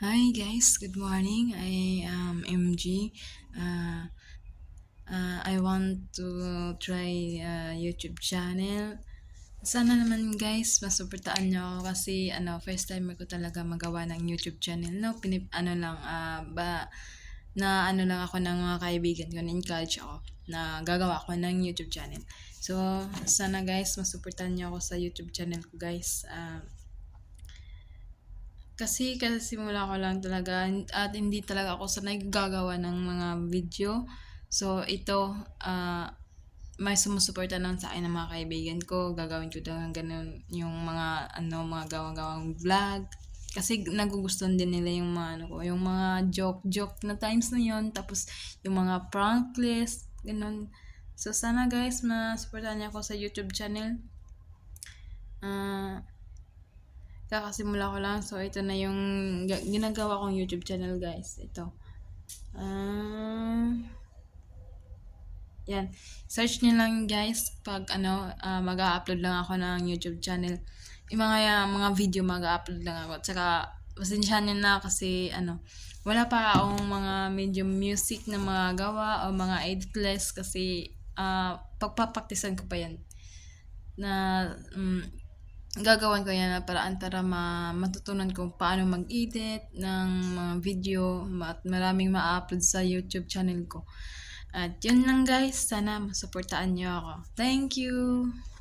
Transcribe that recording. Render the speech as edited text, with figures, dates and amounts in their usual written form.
Hi guys, good morning. I am MG. Uh, I want to try YouTube channel. Sana naman guys, masuportaan nyo ako kasi first time ko talaga magawa ng YouTube channel. No, lang ako ng mga kaibigan ko, na-encourage ako na gagawa ako ng YouTube channel. So, sana guys, masuportahan nyo ako sa YouTube channel ko guys. Kasi simula ko lang talaga at hindi talaga ako sanay gagawa ng mga video. So ito, may sumusuporta naman sa akin ng mga kaibigan ko. Gagawin ko talagang ganun yung mga gawa-gawang vlog. Kasi nagugustuhan din nila yung mga yung mga joke-joke na times na yon. Tapos yung mga prank list, ganun. So sana guys, masuportahan niyo ako sa YouTube channel. Ah, Kakasimula ko lang. So, ito na yung ginagawa kong YouTube channel, guys. Ito. Yan. Search nyo lang, guys. Pag mag-upload lang ako ng YouTube channel. Yung mga video mag-upload lang ako. At saka, pasensya nyo na kasi, wala pa akong mga medyo music na mga gawa o mga edit kasi, pagpapaktisan ko pa yan na gagawan ko yan na paraan para matutunan kung paano mag-edit ng mga video at maraming ma-upload sa YouTube channel ko. At yun lang guys, sana masuportaan niyo ako. Thank you!